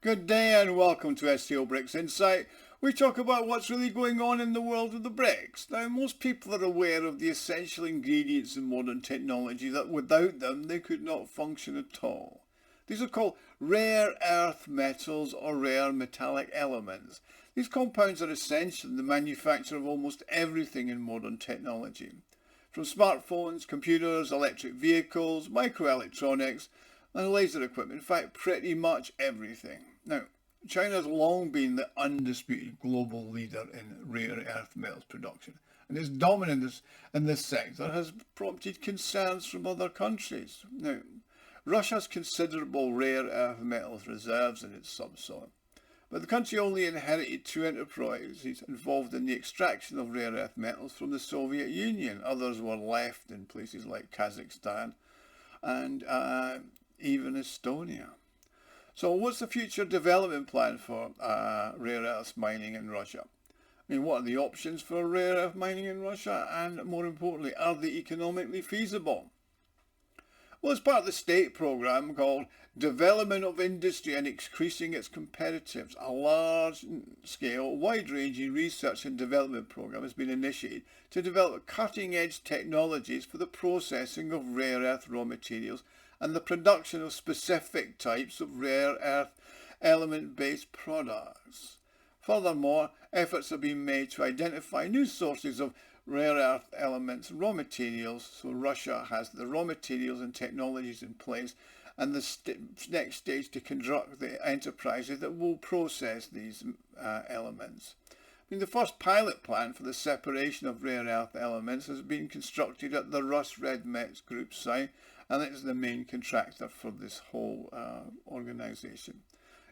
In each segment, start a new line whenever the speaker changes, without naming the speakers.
Good day and welcome to SCO BRICS Insight. We talk about what's really going on in the world of the BRICS. Now, most people are aware of the essential ingredients in modern technology that without them they could not function at all. These are called rare earth metals or rare metallic elements. These compounds are essential in the manufacture of almost everything in modern technology. From smartphones, computers, electric vehicles, microelectronics, and laser equipment, in fact pretty much everything. Now, China has long been the undisputed global leader in rare earth metals production, and its dominance in this sector has prompted concerns from other countries. Now, Russia has considerable rare earth metals reserves in its subsoil, but the country only inherited two enterprises involved in the extraction of rare earth metals from the Soviet Union. Others were left in places like Kazakhstan and even Estonia. So what's the future development plan for rare earths mining in Russia? I mean, what are the options for rare earth mining in Russia? And more importantly, are they economically feasible? Well, as part of the state programme called Development of Industry and Increasing its Competitiveness, a large-scale, wide-ranging research and development programme has been initiated to develop cutting-edge technologies for the processing of rare earth raw materials and the production of specific types of rare earth element-based products. Furthermore, efforts have been made to identify new sources of rare earth elements, raw materials, so Russia has the raw materials and technologies in place, and the next stage to construct the enterprises that will process these elements. I mean, the first pilot plant for the separation of rare earth elements has been constructed at the Rostec Group site, and it is the main contractor for this whole organisation.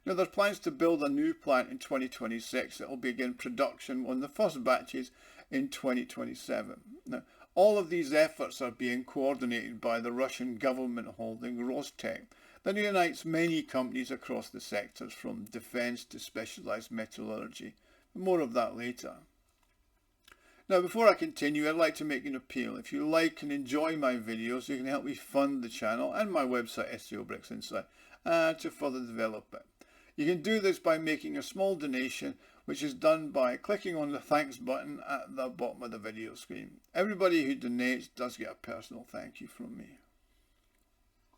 Now, there's plans to build a new plant in 2026 that will begin production on the first batches in 2027. Now, all of these efforts are being coordinated by the Russian government holding Rostec that unites many companies across the sectors from defence to specialised metallurgy. More of that later. Now, before I continue, I'd like to make an appeal. If you like and enjoy my videos, you can help me fund the channel and my website, SCO BRICS Insight, to further develop it. You can do this by making a small donation, which is done by clicking on the thanks button at the bottom of the video screen. Everybody who donates does get a personal thank you from me.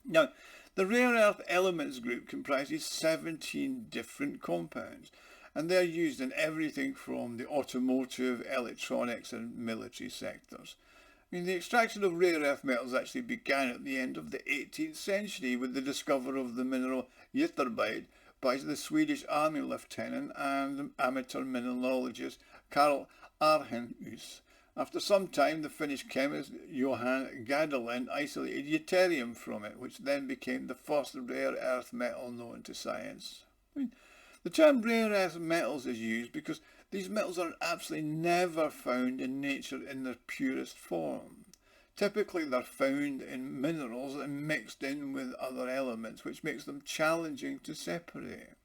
Now, the Rare Earth Elements Group comprises 17 different compounds, and they're used in everything from the automotive, electronics and military sectors. I mean, the extraction of rare earth metals actually began at the end of the 18th century with the discovery of the mineral ytterbite by the Swedish Army lieutenant and amateur mineralogist Carl Arrhenius. After some time, the Finnish chemist Johann Gadaland isolated ytterium from it, which then became the first rare earth metal known to science. I mean, the term rare earth metals is used because these metals are absolutely never found in nature in their purest form. Typically they're found in minerals and mixed in with other elements, which makes them challenging to separate.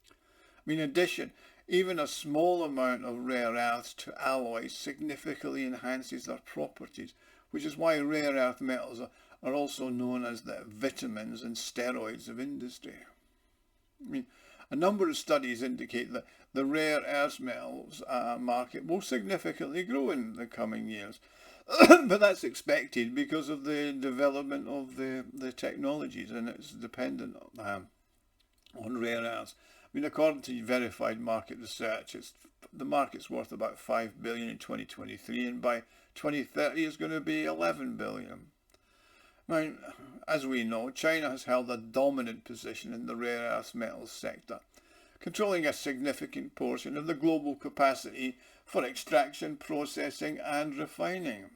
I mean, in addition, even a small amount of rare earths to alloys significantly enhances their properties, which is why rare earth metals are also known as the vitamins and steroids of industry. I mean, a number of studies indicate that the rare earth metals market will significantly grow in the coming years. But that's expected because of the development of the technologies, and it's dependent on rare earths. I mean, according to verified market research, the market's worth about $5 billion in 2023, and by 2030 it's going to be $11 billion. Now, as we know, China has held a dominant position in the rare earth metals sector, controlling a significant portion of the global capacity for extraction, processing and refining.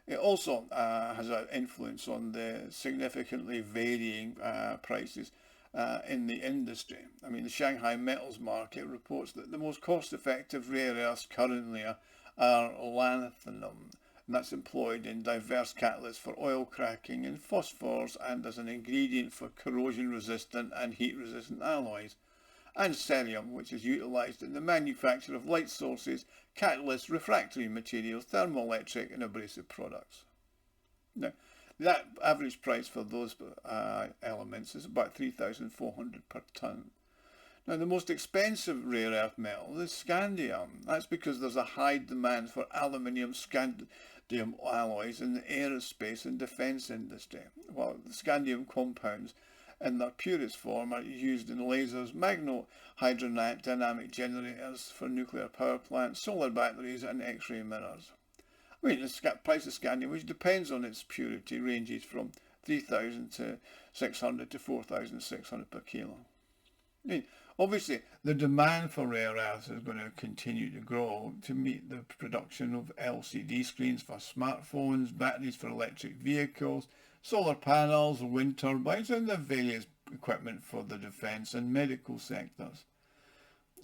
It also has an influence on the significantly varying prices in the industry. I mean, the Shanghai metals market reports that the most cost-effective rare earths currently are lanthanum, and that's employed in diverse catalysts for oil cracking and phosphors and as an ingredient for corrosion-resistant and heat-resistant alloys, and cerium, which is utilised in the manufacture of light sources, catalysts, refractory materials, thermoelectric and abrasive products. Now, That average price for those elements is about 3,400 per tonne. Now, the most expensive rare earth metal is scandium. That's because there's a high demand for aluminium scandium alloys in the aerospace and defence industry, while the scandium compounds in their purest form are used in lasers, magno-hydrodynamic generators for nuclear power plants, solar batteries and X-ray mirrors. I mean, the price of scandium, which depends on its purity, ranges from 3,000 to 600 to 4,600 per kilo. I mean, obviously, the demand for rare earths is going to continue to grow to meet the production of LCD screens for smartphones, batteries for electric vehicles, solar panels, wind turbines, and the various equipment for the defence and medical sectors.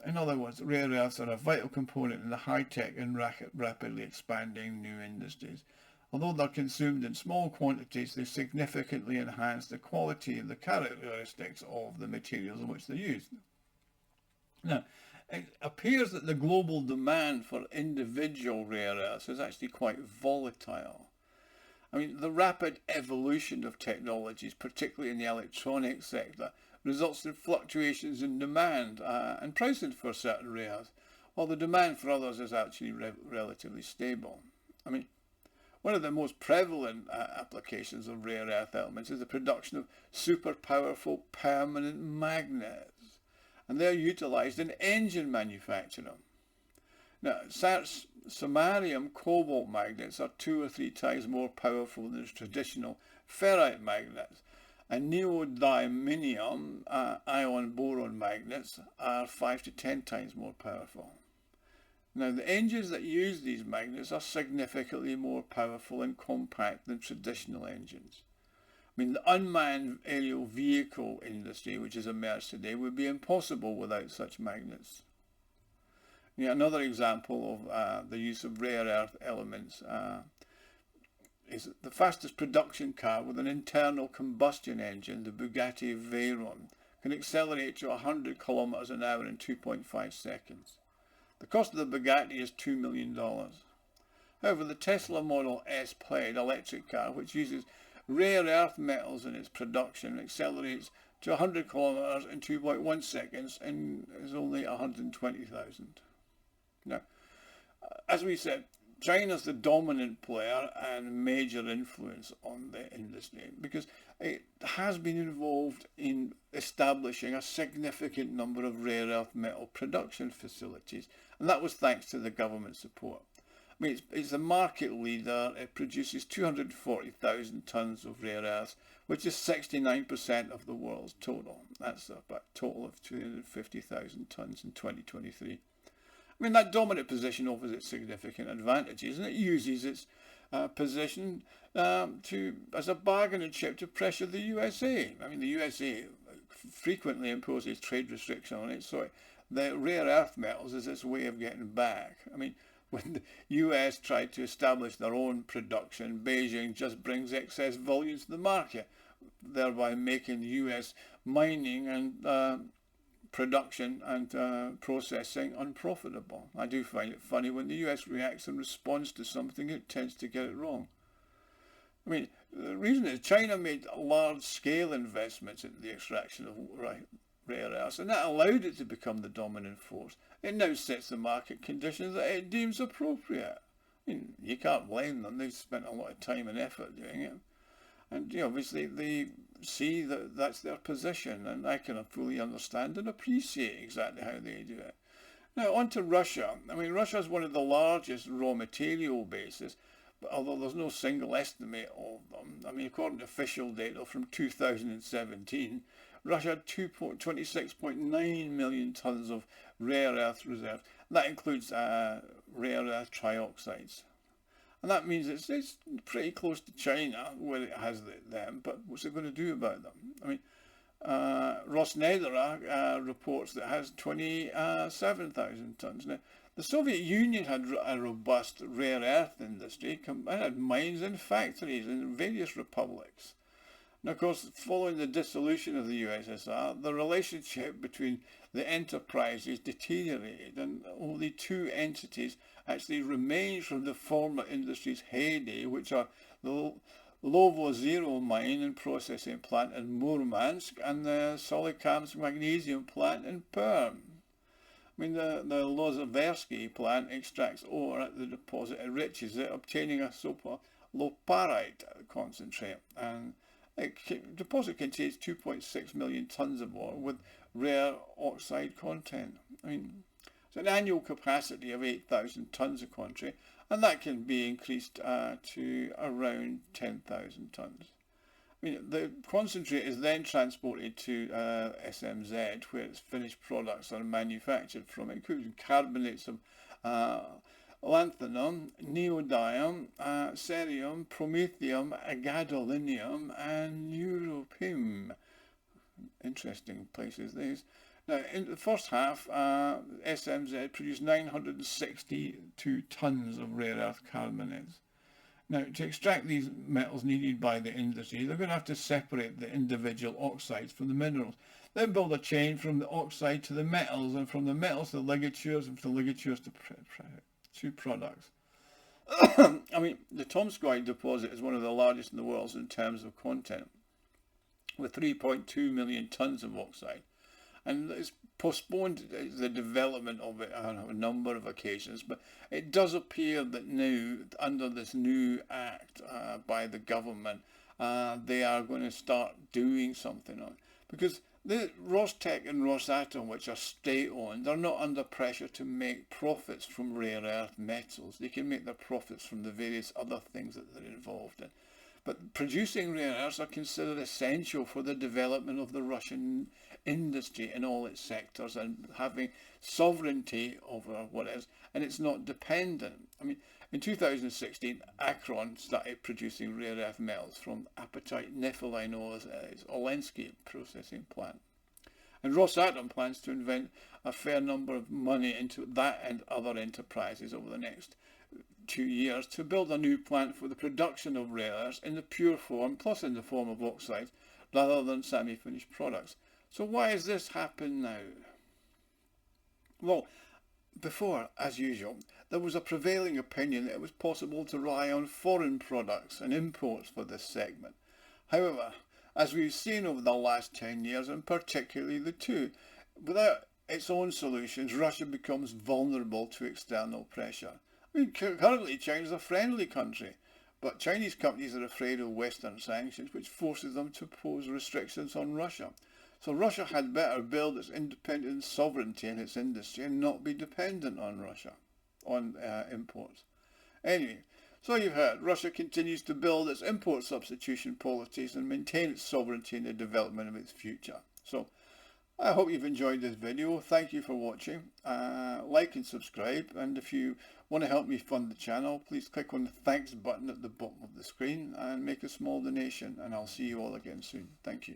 In other words, rare earths are a vital component in the high-tech and rapidly expanding new industries. Although they're consumed in small quantities, they significantly enhance the quality and the characteristics of the materials in which they're used. Now, it appears that the global demand for individual rare earths is actually quite volatile. I mean, the rapid evolution of technologies, particularly in the electronics sector, results in fluctuations in demand and pricing for certain rare earths, while the demand for others is actually relatively stable. I mean, one of the most prevalent applications of rare earth elements is the production of super powerful permanent magnets, and they're utilised in engine manufacturing. Now, samarium cobalt magnets are 2 or 3 times more powerful than traditional ferrite magnets, and neodymium ion boron magnets are 5 to 10 times more powerful. Now, the engines that use these magnets are significantly more powerful and compact than traditional engines. I mean, the unmanned aerial vehicle industry, which has emerged today, would be impossible without such magnets. Another example of the use of rare earth elements is the fastest production car with an internal combustion engine, the Bugatti Veyron, can accelerate to 100 kilometers an hour in 2.5 seconds. The cost of the Bugatti is $2 million. However, the Tesla Model S Plaid electric car, which uses rare earth metals in its production, accelerates to 100 kilometers in 2.1 seconds and is only 120,000. Now, as we said, China's the dominant player and major influence on the industry because it has been involved in establishing a significant number of rare earth metal production facilities, and that was thanks to the government support. I mean, it's the market leader. It produces 240,000 tonnes of rare earths, which is 69% of the world's total. That's a total of 250,000 tonnes in 2023. I mean, that dominant position offers its significant advantages, and it uses its position as a bargaining chip to pressure the USA. I mean, the USA frequently imposes trade restriction on it, so the rare earth metals is its way of getting back. I mean, when the US tried to establish their own production, Beijing just brings excess volume to the market, thereby making US mining and production and processing unprofitable. I do find it funny when the US reacts and responds to something, it tends to get it wrong. I mean, the reason is China made large-scale investments in the extraction of rare earths, and that allowed it to become the dominant force. It now sets the market conditions that it deems appropriate. I mean, you can't blame them. They've spent a lot of time and effort doing it. And obviously they see that that's their position, and I can fully understand and appreciate exactly how they do it. Now, on to Russia. I mean, Russia is one of the largest raw material bases, but although there's no single estimate of them, I mean, according to official data from 2017, Russia had 26.9 million tonnes of rare earth reserves. That includes rare earth trioxides. And that means it's pretty close to China, where it has them, but what's it going to do about them? I mean, Rostec reports that it has 27,000 tonnes. Now, the Soviet Union had a robust rare earth industry. It had mines and factories in various republics. And of course, following the dissolution of the USSR, the relationship between the enterprises deteriorated, and only 2 entities actually remain from the former industry's heyday, which are the Lovo Zero mine and processing plant in Murmansk, and the Solikamsk magnesium plant in Perm. I mean, the Lozoversky plant extracts ore at the deposit, enriches it, obtaining a loparite concentrate, and the deposit contains 2.6 million tonnes of ore with rare oxide content. I mean, it's an annual capacity of 8,000 tonnes of concentrate, and that can be increased to around 10,000 tonnes. I mean, the concentrate is then transported to SMZ, where its finished products are manufactured from, including carbonates of lanthanum, neodymium, cerium, promethium, gadolinium, and europium. Interesting places, these. Now, in the first half, SMZ produced 962 tonnes of rare earth carbonates. Now, to extract these metals needed by the industry, they're going to have to separate the individual oxides from the minerals. Then build a chain from the oxide to the metals, and from the metals to the ligatures, and from the ligatures to products. I mean, the Tomskoye deposit is one of the largest in the world in terms of content, with 3.2 million tonnes of oxide. And it's postponed the development of it on a number of occasions, but it does appear that now, under this new act by the government, they are going to start doing something on it. Because the Rostec and Rosatom, which are state-owned, are not under pressure to make profits from rare earth metals. They can make their profits from the various other things that they're involved in. But producing rare earths are considered essential for the development of the Russian industry in all its sectors, and having sovereignty over what it is, and it's not dependent. I mean, in 2016, Akron started producing rare earth metals from apatite nepheline ores at its Olensky processing plant. And Rosatom plans to invest a fair number of money into that and other enterprises over the next 2 years to build a new plant for the production of rare earths in the pure form, plus in the form of oxides, rather than semi-finished products. So why has this happened now? Well, before, as usual, there was a prevailing opinion that it was possible to rely on foreign products and imports for this segment. However, as we've seen over the last 10 years, and particularly the two, without its own solutions, Russia becomes vulnerable to external pressure. I mean, currently China is a friendly country, but Chinese companies are afraid of Western sanctions, which forces them to impose restrictions on Russia. So Russia had better build its independent sovereignty in its industry and not be dependent on Russia, on imports. Anyway, so you've heard, Russia continues to build its import substitution policies and maintain its sovereignty in the development of its future. So I hope you've enjoyed this video. Thank you for watching. Like and subscribe, and if you want to help me fund the channel, please click on the thanks button at the bottom of the screen and make a small donation, and I'll see you all again soon. Thank you.